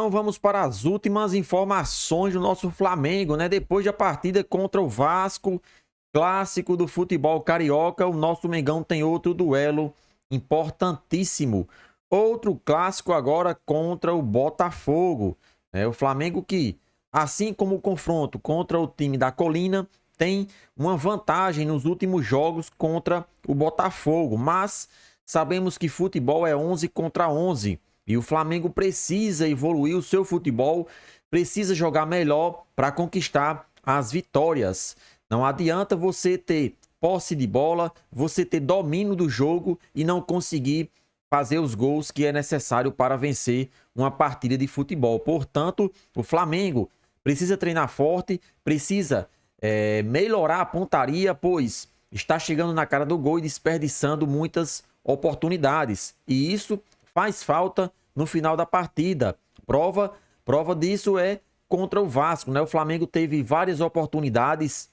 Vamos para as últimas informações do nosso Flamengo, né? Depois da partida contra o Vasco, clássico do futebol carioca, o nosso Mengão tem outro duelo importantíssimo. Outro clássico agora contra o Botafogo. O Flamengo que, assim como o confronto contra o time da Colina, tem uma vantagem nos últimos jogos contra o Botafogo, mas sabemos que futebol é 11 contra 11. E o Flamengo precisa evoluir o seu futebol, precisa jogar melhor para conquistar as vitórias. Não adianta você ter posse de bola, você ter domínio do jogo e não conseguir fazer os gols que é necessário para vencer uma partida de futebol. Portanto, o Flamengo precisa treinar forte, precisa melhorar a pontaria, pois está chegando na cara do gol e desperdiçando muitas oportunidades. E isso faz falta no final da partida. Prova disso é contra o Vasco, né? O Flamengo teve várias oportunidades,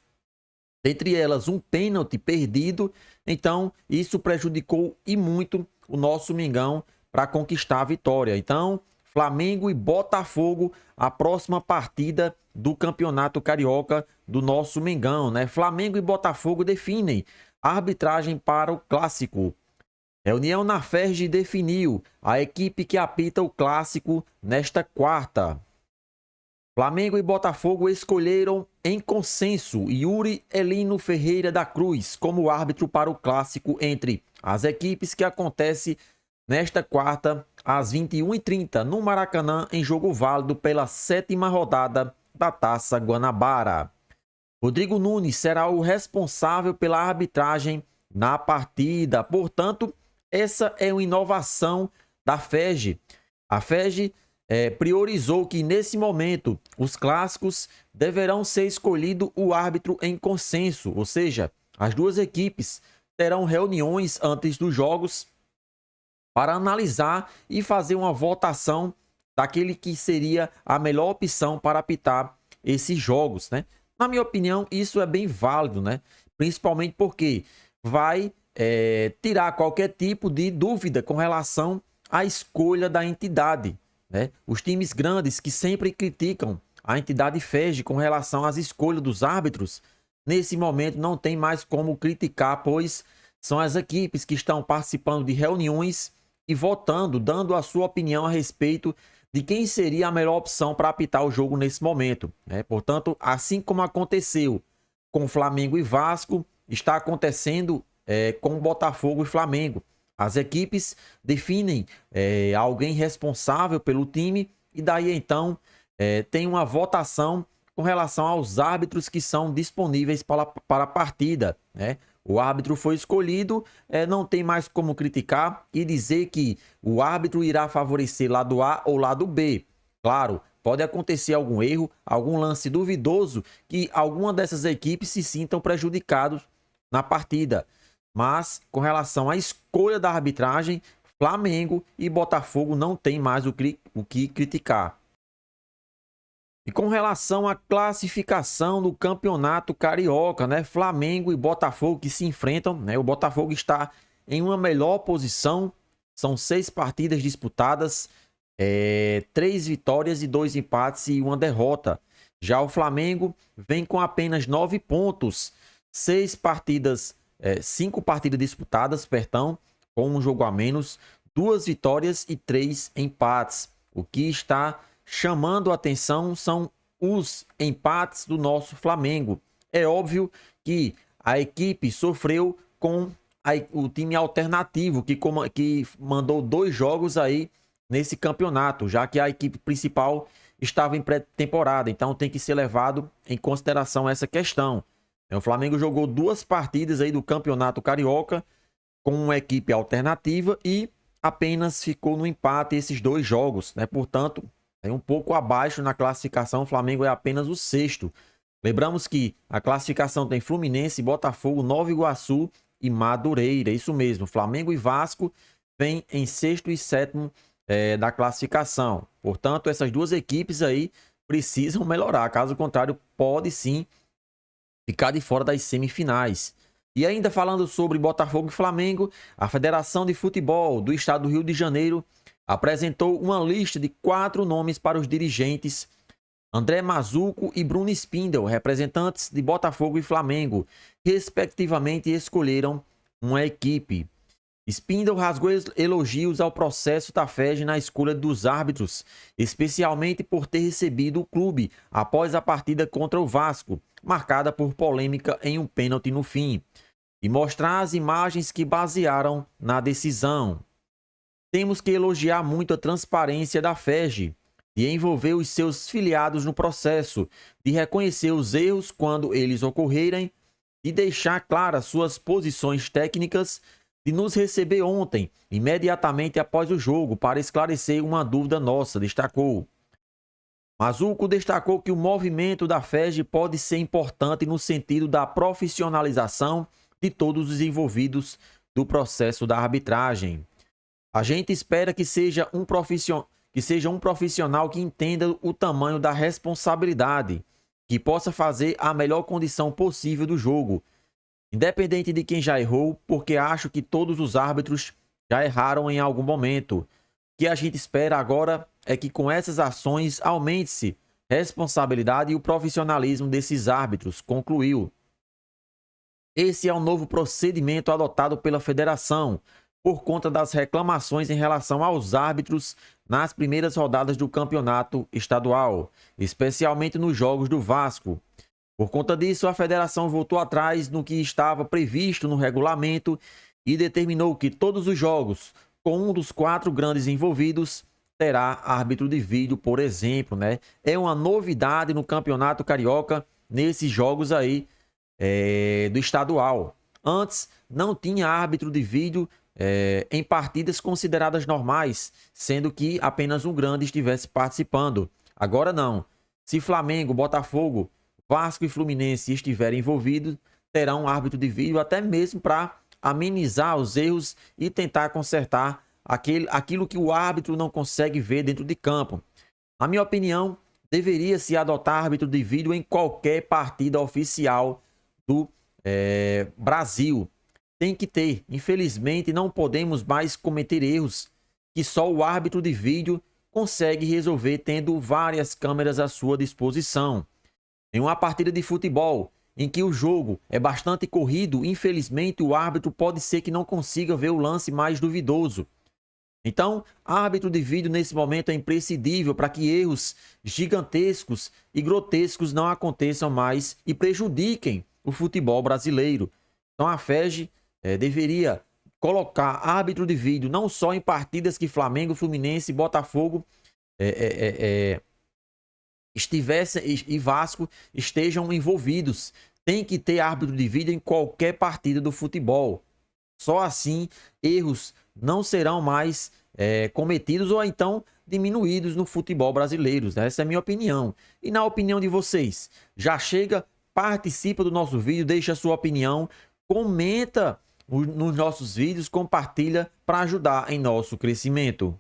dentre elas um pênalti perdido. Então, isso prejudicou e muito o nosso Mengão para conquistar a vitória. Então, Flamengo e Botafogo, a próxima partida do Campeonato Carioca do nosso Mengão, né? Flamengo e Botafogo definem a arbitragem para o clássico. Reunião na FERJ definiu a equipe que apita o clássico nesta quarta. Flamengo e Botafogo escolheram em consenso Yuri Elino Ferreira da Cruz como árbitro para o clássico entre as equipes que acontece nesta quarta às 21h30 no Maracanã em jogo válido pela 7ª rodada da Taça Guanabara. Rodrigo Nunes será o responsável pela arbitragem na partida. Portanto, essa é uma inovação da FERJ. A FERJ priorizou que, nesse momento, os clássicos deverão ser escolhido o árbitro em consenso, ou seja, as duas equipes terão reuniões antes dos jogos para analisar e fazer uma votação daquele que seria a melhor opção para apitar esses jogos, né? Na minha opinião, isso é bem válido, né? Principalmente porque vai tirar qualquer tipo de dúvida com relação à escolha da entidade, né? Os times grandes que sempre criticam a entidade FERJ com relação às escolhas dos árbitros, nesse momento não tem mais como criticar, pois são as equipes que estão participando de reuniões e votando, dando a sua opinião a respeito de quem seria a melhor opção para apitar o jogo nesse momento, né? Portanto, assim como aconteceu com Flamengo e Vasco, está acontecendo com Botafogo e Flamengo. As equipes definem alguém responsável pelo time e daí então tem uma votação com relação aos árbitros que são disponíveis para a partida, né? O árbitro foi escolhido, não tem mais como criticar e dizer que o árbitro irá favorecer lado A ou lado B. Claro, pode acontecer algum erro, algum lance duvidoso que alguma dessas equipes se sintam prejudicados na partida. Mas, com relação à escolha da arbitragem, Flamengo e Botafogo não tem mais o que criticar. E com relação à classificação do Campeonato Carioca, né? Flamengo e Botafogo que se enfrentam, né? O Botafogo está em uma melhor posição, são 6 partidas disputadas, 3 vitórias e 2 empates e uma derrota. Já o Flamengo vem com apenas 9 pontos, 5 partidas disputadas, com um jogo a menos, 2 vitórias e 3 empates. O que está chamando a atenção são os empates do nosso Flamengo. É óbvio que a equipe sofreu com o time alternativo, que mandou 2 jogos aí nesse campeonato, já que a equipe principal estava em pré-temporada, então tem que ser levado em consideração essa questão. O Flamengo jogou 2 partidas aí do Campeonato Carioca com uma equipe alternativa e apenas ficou no empate esses 2 jogos, né? Portanto, é um pouco abaixo na classificação, o Flamengo é apenas o 6º. Lembramos que a classificação tem Fluminense, Botafogo, Nova Iguaçu e Madureira. Isso mesmo, Flamengo e Vasco vêm em 6º e 7º da classificação. Portanto, essas duas equipes aí precisam melhorar. Caso contrário, pode sim ficar de fora das semifinais. E ainda falando sobre Botafogo e Flamengo, a Federação de Futebol do Estado do Rio de Janeiro Apresentou uma lista de 4 nomes para os dirigentes André Mazuco e Bruno Spindel, representantes de Botafogo e Flamengo, respectivamente, escolheram uma equipe. Spindel rasgou elogios ao processo da FEG na escolha dos árbitros, especialmente por ter recebido o clube após a partida contra o Vasco, marcada por polêmica em um pênalti no fim, e mostrar as imagens que basearam na decisão. Temos que elogiar muito a transparência da FEG, de envolver os seus filiados no processo, de reconhecer os erros quando eles ocorrerem, de deixar claras suas posições técnicas, de nos receber ontem, imediatamente após o jogo, para esclarecer uma dúvida nossa, destacou. Mazuco destacou que o movimento da FEG pode ser importante no sentido da profissionalização de todos os envolvidos do processo da arbitragem. A gente espera que seja um profissional que entenda o tamanho da responsabilidade, que possa fazer a melhor condição possível do jogo, independente de quem já errou, porque acho que todos os árbitros já erraram em algum momento. O que a gente espera agora é que com essas ações aumente-se a responsabilidade e o profissionalismo desses árbitros, concluiu. Esse é um novo procedimento adotado pela federação, por conta das reclamações em relação aos árbitros nas primeiras rodadas do campeonato estadual, especialmente nos jogos do Vasco. Por conta disso, a federação voltou atrás no que estava previsto no regulamento e determinou que todos os jogos, com um dos 4 grandes envolvidos, terá árbitro de vídeo, por exemplo, né? É uma novidade no Campeonato Carioca, nesses jogos aí do estadual. Antes, não tinha árbitro de vídeo em partidas consideradas normais, sendo que apenas um grande estivesse participando. Agora não. Se Flamengo, Botafogo, Vasco e Fluminense estiverem envolvidos, terão um árbitro de vídeo até mesmo para amenizar os erros e tentar consertar aquilo que o árbitro não consegue ver dentro de campo. Na minha opinião, deveria-se adotar árbitro de vídeo em qualquer partida oficial do Brasil. Tem que ter. Infelizmente, não podemos mais cometer erros que só o árbitro de vídeo consegue resolver tendo várias câmeras à sua disposição. Em uma partida de futebol, em que o jogo é bastante corrido, infelizmente o árbitro pode ser que não consiga ver o lance mais duvidoso. Então, árbitro de vídeo nesse momento é imprescindível para que erros gigantescos e grotescos não aconteçam mais e prejudiquem o futebol brasileiro. Então, a FEG deveria colocar árbitro de vídeo não só em partidas que Flamengo, Fluminense e Botafogo e Vasco estejam envolvidos. Tem que ter árbitro de vídeo em qualquer partida do futebol. Só assim erros não serão mais cometidos ou então diminuídos no futebol brasileiro. Essa é a minha opinião. E na opinião de vocês? Já chega, participa do nosso vídeo, deixa a sua opinião, comenta nos nossos vídeos, compartilha para ajudar em nosso crescimento.